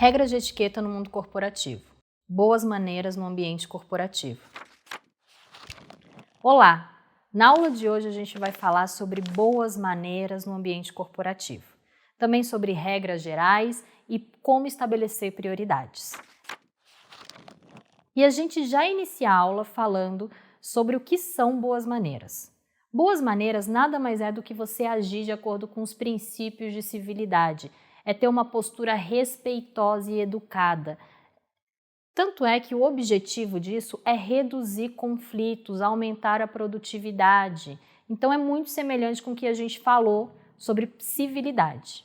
Regras de etiqueta no mundo corporativo. Boas maneiras no ambiente corporativo. Olá! Na aula de hoje a gente vai falar sobre boas maneiras no ambiente corporativo. Também sobre regras gerais e como estabelecer prioridades. E a gente já inicia a aula falando sobre o que são boas maneiras. Boas maneiras nada mais é do que você agir de acordo com os princípios de civilidade. É ter uma postura respeitosa e educada. Tanto é que o objetivo disso é reduzir conflitos, aumentar a produtividade. Então é muito semelhante com o que a gente falou sobre civilidade.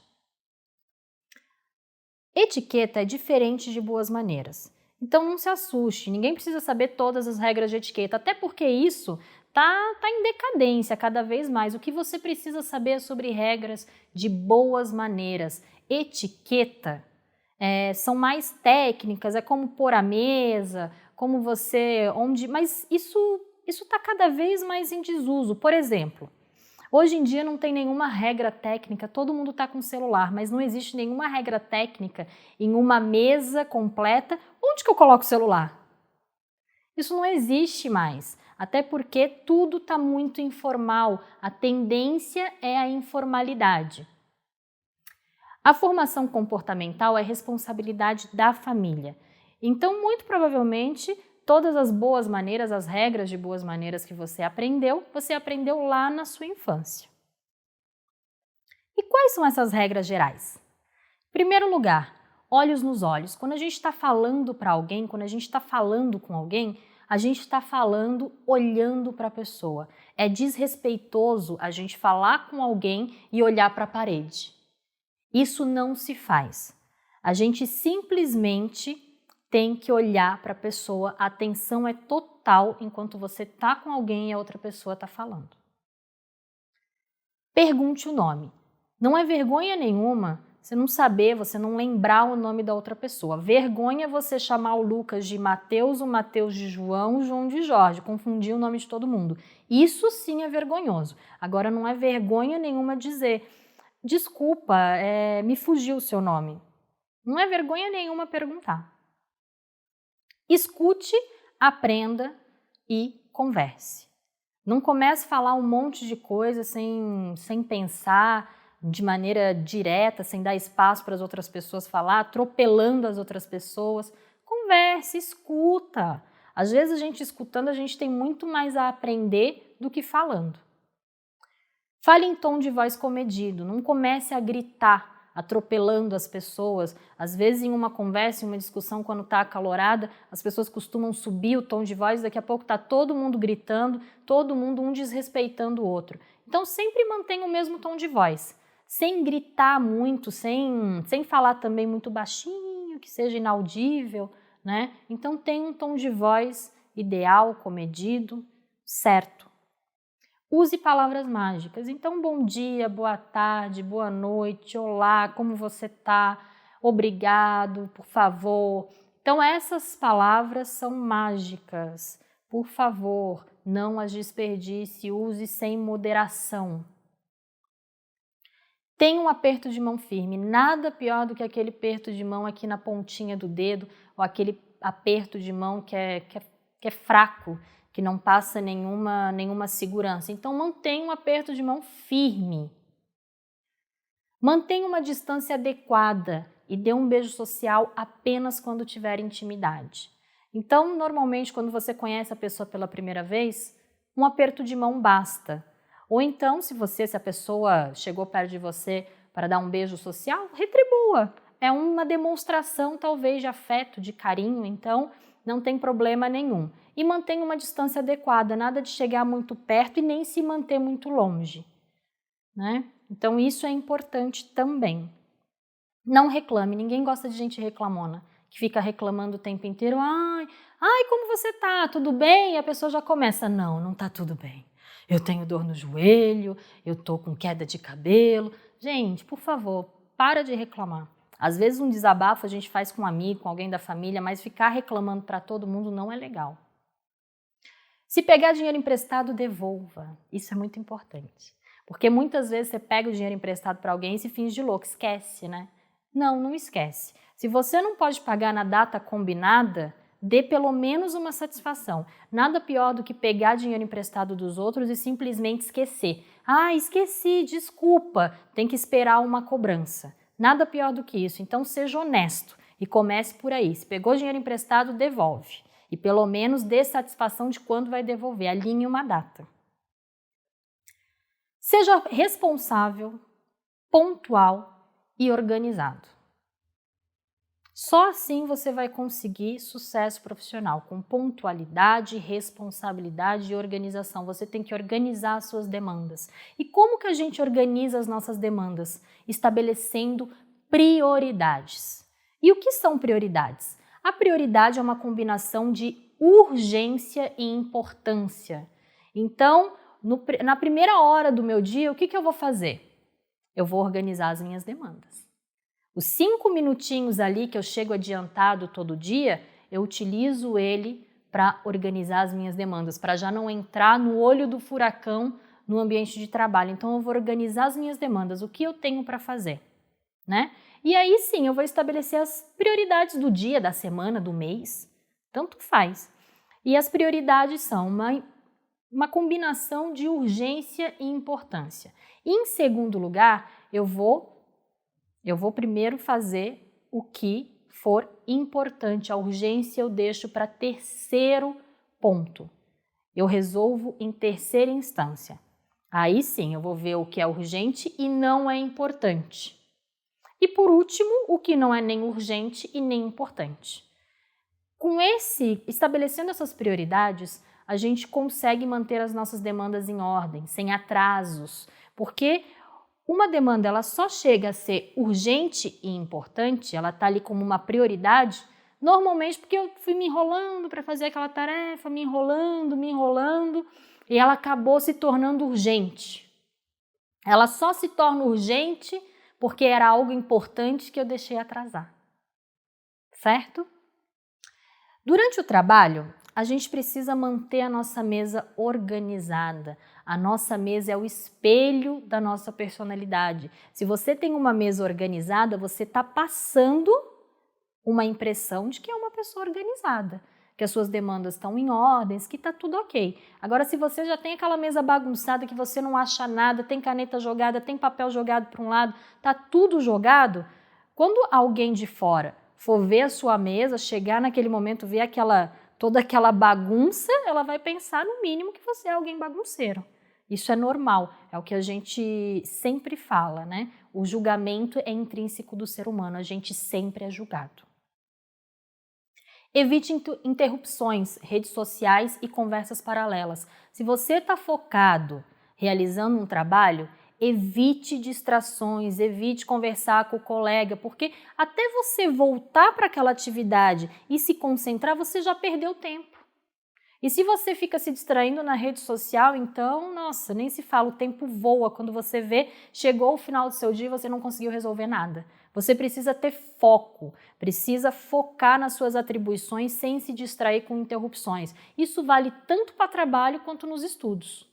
Etiqueta é diferente de boas maneiras. Então não se assuste, ninguém precisa saber todas as regras de etiqueta, até porque isso tá em decadência cada vez mais. O que você precisa saber é sobre regras de boas maneiras. Etiqueta são mais técnicas, é como pôr a mesa, como você... mas isso está cada vez mais em desuso. Por exemplo, hoje em dia não tem nenhuma regra técnica, todo mundo está com celular, mas não existe nenhuma regra técnica em uma mesa completa. Onde que eu coloco o celular? Isso não existe mais, até porque tudo está muito informal, a tendência é a informalidade. A formação comportamental é responsabilidade da família. Então, muito provavelmente, todas as boas maneiras, as regras de boas maneiras que você aprendeu lá na sua infância. E quais são essas regras gerais? Em primeiro lugar, olhos nos olhos. Quando a gente está falando para alguém, quando a gente está falando com alguém, a gente está falando olhando para a pessoa. É desrespeitoso a gente falar com alguém e olhar para a parede. Isso não se faz. A gente simplesmente tem que olhar para a pessoa, a atenção é total enquanto você está com alguém e a outra pessoa está falando. Pergunte o nome. Não é vergonha nenhuma você não saber, você não lembrar o nome da outra pessoa. Vergonha é você chamar o Lucas de Mateus, o Mateus de João, o João de Jorge, confundir o nome de todo mundo. Isso sim é vergonhoso. Agora não é vergonha nenhuma dizer: desculpa, me fugiu o seu nome. Não é vergonha nenhuma perguntar. Escute, aprenda e converse. Não comece a falar um monte de coisa sem pensar, de maneira direta, sem dar espaço para as outras pessoas falar, atropelando as outras pessoas. Converse, escuta. Às vezes a gente escutando, a gente tem muito mais a aprender do que falando. Fale em tom de voz comedido, não comece a gritar, atropelando as pessoas. Às vezes em uma conversa, em uma discussão, quando está acalorada, as pessoas costumam subir o tom de voz, daqui a pouco está todo mundo gritando, todo mundo um desrespeitando o outro. Então sempre mantenha o mesmo tom de voz, sem gritar muito, sem falar também muito baixinho, que seja inaudível, né? Então tenha um tom de voz ideal, comedido, certo. Use palavras mágicas. Então, bom dia, boa tarde, boa noite, olá, como você está? Obrigado, por favor. Então, essas palavras são mágicas. Por favor, não as desperdice, use sem moderação. Tenha um aperto de mão firme. Nada pior do que aquele aperto de mão aqui na pontinha do dedo ou aquele aperto de mão que é fraco, que não passa nenhuma segurança. Então, mantenha um aperto de mão firme. Mantenha uma distância adequada e dê um beijo social apenas quando tiver intimidade. Então, normalmente, quando você conhece a pessoa pela primeira vez, um aperto de mão basta. Ou então, se a pessoa chegou perto de você para dar um beijo social, retribua. É uma demonstração, talvez, de afeto, de carinho, então não tem problema nenhum. E mantenha uma distância adequada, nada de chegar muito perto e nem se manter muito longe, né? Então isso é importante também. Não reclame, ninguém gosta de gente reclamona, que fica reclamando o tempo inteiro. Ai, como você tá? Tudo bem? E a pessoa já começa: não tá tudo bem. Eu tenho dor no joelho, eu tô com queda de cabelo. Gente, por favor, para de reclamar. Às vezes um desabafo a gente faz com um amigo, com alguém da família, mas ficar reclamando para todo mundo não é legal. Se pegar dinheiro emprestado, devolva. Isso é muito importante. Porque muitas vezes você pega o dinheiro emprestado para alguém e se finge de louco, esquece, né? Não esquece. Se você não pode pagar na data combinada, dê pelo menos uma satisfação. Nada pior do que pegar dinheiro emprestado dos outros e simplesmente esquecer. Ah, esqueci, desculpa, tem que esperar uma cobrança. Nada pior do que isso, então seja honesto e comece por aí. Se pegou dinheiro emprestado, devolve. E pelo menos dê satisfação de quando vai devolver, alinhe uma data. Seja responsável, pontual e organizado. Só assim você vai conseguir sucesso profissional, com pontualidade, responsabilidade e organização. Você tem que organizar as suas demandas. E como que a gente organiza as nossas demandas? Estabelecendo prioridades. E o que são prioridades? A prioridade é uma combinação de urgência e importância. Então, na primeira hora do meu dia, o que eu vou fazer? Eu vou organizar as minhas demandas. Os 5 minutinhos ali que eu chego adiantado todo dia, eu utilizo ele para organizar as minhas demandas, para já não entrar no olho do furacão no ambiente de trabalho. Então, eu vou organizar as minhas demandas, o que eu tenho para fazer, né? E aí sim, eu vou estabelecer as prioridades do dia, da semana, do mês, tanto faz. E as prioridades são uma combinação de urgência e importância. E, em segundo lugar, eu vou primeiro fazer o que for importante. A urgência eu deixo para terceiro ponto. Eu resolvo em terceira instância. Aí sim, eu vou ver o que é urgente e não é importante. E por último, o que não é nem urgente e nem importante. Estabelecendo essas prioridades, a gente consegue manter as nossas demandas em ordem, sem atrasos, porque uma demanda ela só chega a ser urgente e importante, ela está ali como uma prioridade, normalmente porque eu fui me enrolando para fazer aquela tarefa, me enrolando, e ela acabou se tornando urgente. Ela só se torna urgente porque era algo importante que eu deixei atrasar. Certo? Durante o trabalho, a gente precisa manter a nossa mesa organizada. A nossa mesa é o espelho da nossa personalidade. Se você tem uma mesa organizada, você está passando uma impressão de que é uma pessoa organizada, que as suas demandas estão em ordens, que está tudo ok. Agora, se você já tem aquela mesa bagunçada, que você não acha nada, tem caneta jogada, tem papel jogado para um lado, está tudo jogado, quando alguém de fora for ver a sua mesa, chegar naquele momento, ver toda aquela bagunça, ela vai pensar no mínimo que você é alguém bagunceiro. Isso é normal, é o que a gente sempre fala, né? O julgamento é intrínseco do ser humano, a gente sempre é julgado. Evite interrupções, redes sociais e conversas paralelas. Se você está focado realizando um trabalho, evite distrações, evite conversar com o colega, porque até você voltar para aquela atividade e se concentrar, você já perdeu tempo. E se você fica se distraindo na rede social, então, nossa, nem se fala, o tempo voa. Quando você vê, chegou o final do seu dia e você não conseguiu resolver nada. Você precisa ter foco, precisa focar nas suas atribuições sem se distrair com interrupções. Isso vale tanto para trabalho quanto nos estudos.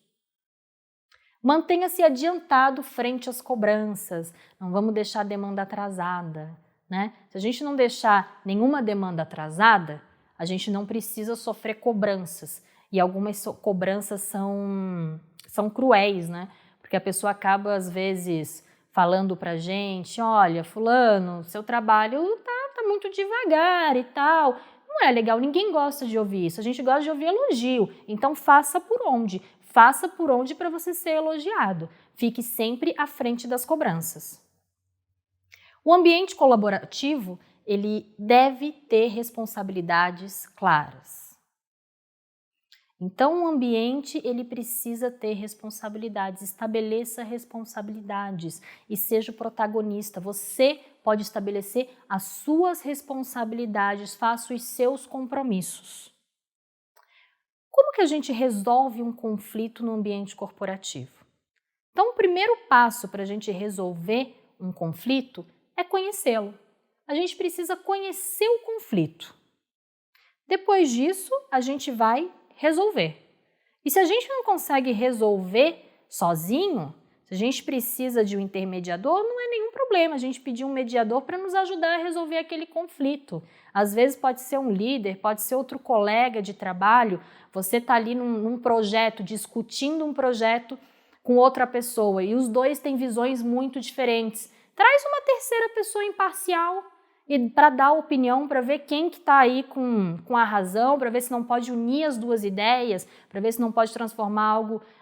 Mantenha-se adiantado frente às cobranças, não vamos deixar a demanda atrasada, né? Se a gente não deixar nenhuma demanda atrasada, a gente não precisa sofrer cobranças. E algumas cobranças são cruéis, né? Porque a pessoa acaba, às vezes, falando pra gente, olha, fulano, seu trabalho tá muito devagar e tal. Não é legal, ninguém gosta de ouvir isso, a gente gosta de ouvir elogio. Então faça por onde? Faça por onde para você ser elogiado. Fique sempre à frente das cobranças. O ambiente colaborativo, ele deve ter responsabilidades claras. Então, o ambiente, ele precisa ter responsabilidades, estabeleça responsabilidades e seja o protagonista. Você pode estabelecer as suas responsabilidades, faça os seus compromissos. Como que a gente resolve um conflito no ambiente corporativo? Então, o primeiro passo para a gente resolver um conflito é conhecê-lo. A gente precisa conhecer o conflito. Depois disso, a gente vai resolver. E se a gente não consegue resolver sozinho, se Se a gente precisa de um intermediador, não é nenhum problema a gente pedir um mediador para nos ajudar a resolver aquele conflito. Às vezes pode ser um líder, pode ser outro colega de trabalho, você está ali num projeto, discutindo um projeto com outra pessoa e os dois têm visões muito diferentes. Traz uma terceira pessoa imparcial e para dar opinião, para ver quem que está aí com a razão, para ver se não pode unir as duas ideias, para ver se não pode transformar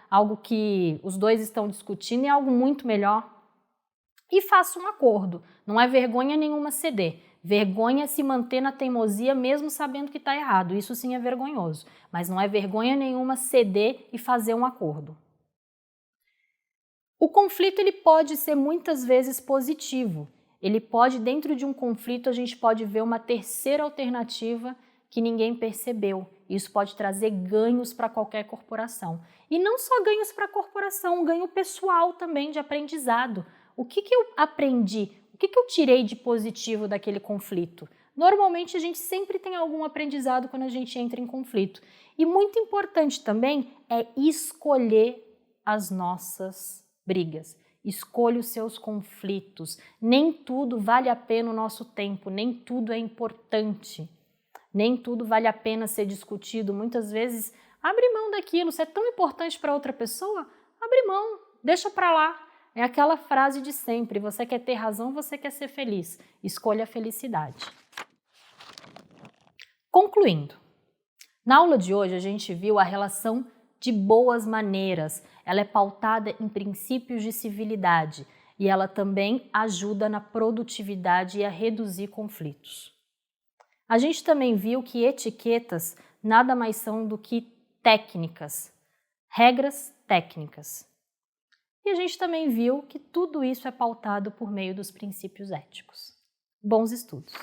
algo que os dois estão discutindo em algo muito melhor. E faça um acordo. Não é vergonha nenhuma ceder. Vergonha é se manter na teimosia mesmo sabendo que está errado. Isso sim é vergonhoso. Mas não é vergonha nenhuma ceder e fazer um acordo. O conflito ele pode ser muitas vezes positivo. Ele pode, dentro de um conflito, a gente pode ver uma terceira alternativa que ninguém percebeu. Isso pode trazer ganhos para qualquer corporação. E não só ganhos para a corporação, ganho pessoal também de aprendizado. O que eu aprendi? O que eu tirei de positivo daquele conflito? Normalmente a gente sempre tem algum aprendizado quando a gente entra em conflito. E muito importante também é escolher as nossas brigas. Escolha os seus conflitos. Nem tudo vale a pena o nosso tempo, nem tudo é importante. Nem tudo vale a pena ser discutido. Muitas vezes, abre mão daquilo. Se é tão importante para outra pessoa, abre mão, deixa para lá. É aquela frase de sempre, você quer ter razão, você quer ser feliz. Escolha a felicidade. Concluindo, na aula de hoje a gente viu a relação de boas maneiras. Ela é pautada em princípios de civilidade e ela também ajuda na produtividade e a reduzir conflitos. A gente também viu que etiquetas nada mais são do que técnicas, regras técnicas. E a gente também viu que tudo isso é pautado por meio dos princípios éticos. Bons estudos!